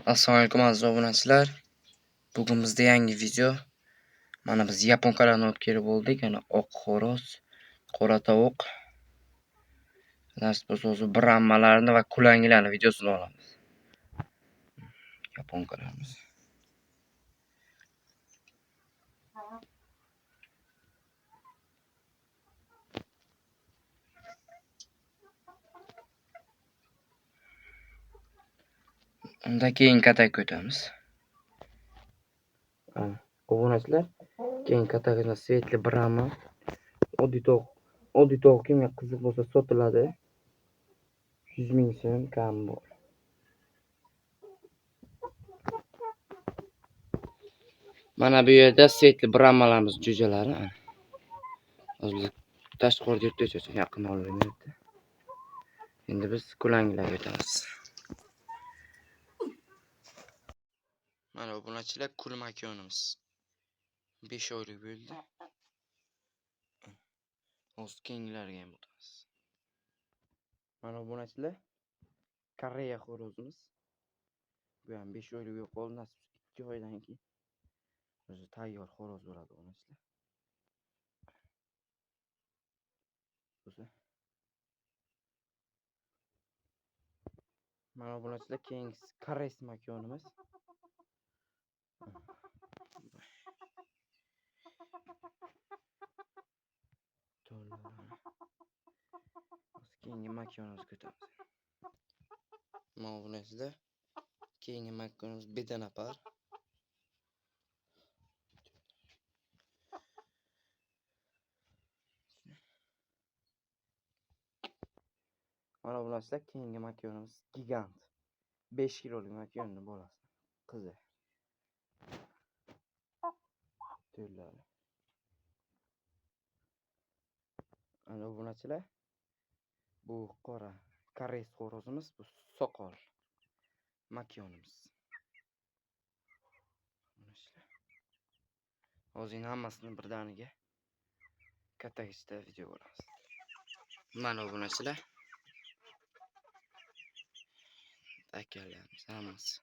Assalomu alaykum aziz obunachilar. Bugun bizda yangi video. Mana biz yapon kanalini olib kelib bo'ldik. Yana oq xo'roz, qora tovuq, nasib bo'lsa brammalarini va kulangilarni videosini olamiz. Yapon kanalimiz. Unda keyin katak o'tamiz. Obunachilar, keyin katagina svetli bramma. Oddiy tovuq kimga qiziq bo'lsa sotiladi. 100 ming so'm kam bor. Mana bu yerda svetli brammalarimiz jo'jalari. Hozir tashqarida yurtgacha yaqin olinadi. Endi biz kulanglarga o'tamiz. Mana obunachilar, kul makonimiz 5 oylik bo'ldi. Hozir keyingilarga ham o'tamiz. Mana obunachilar, Koreya xo'rozimiz. Bu ham 5 oylik bo'lib qoldi, nasib 2 oydan keyin o'zi tayyor xo'roz bo'ladi obunachilar. Mana obunachilar, keyingisi koreys makonimiz. Keyingi makonimizga o'tamiz. Mana obunachilar, keyingi makonimiz bedanapar. Mana obunachilar, keyingi makonimiz gigant. 5 kilolik makonni bolasi. Qizi. To'ylari. Mana obunachilar, bu qora koreys xo'rozimiz, bu soqol makonimiz. Hozir hammasini birdaniga kattagista video bo'lamiz. Mana obunachilar, akalarimiz hammasi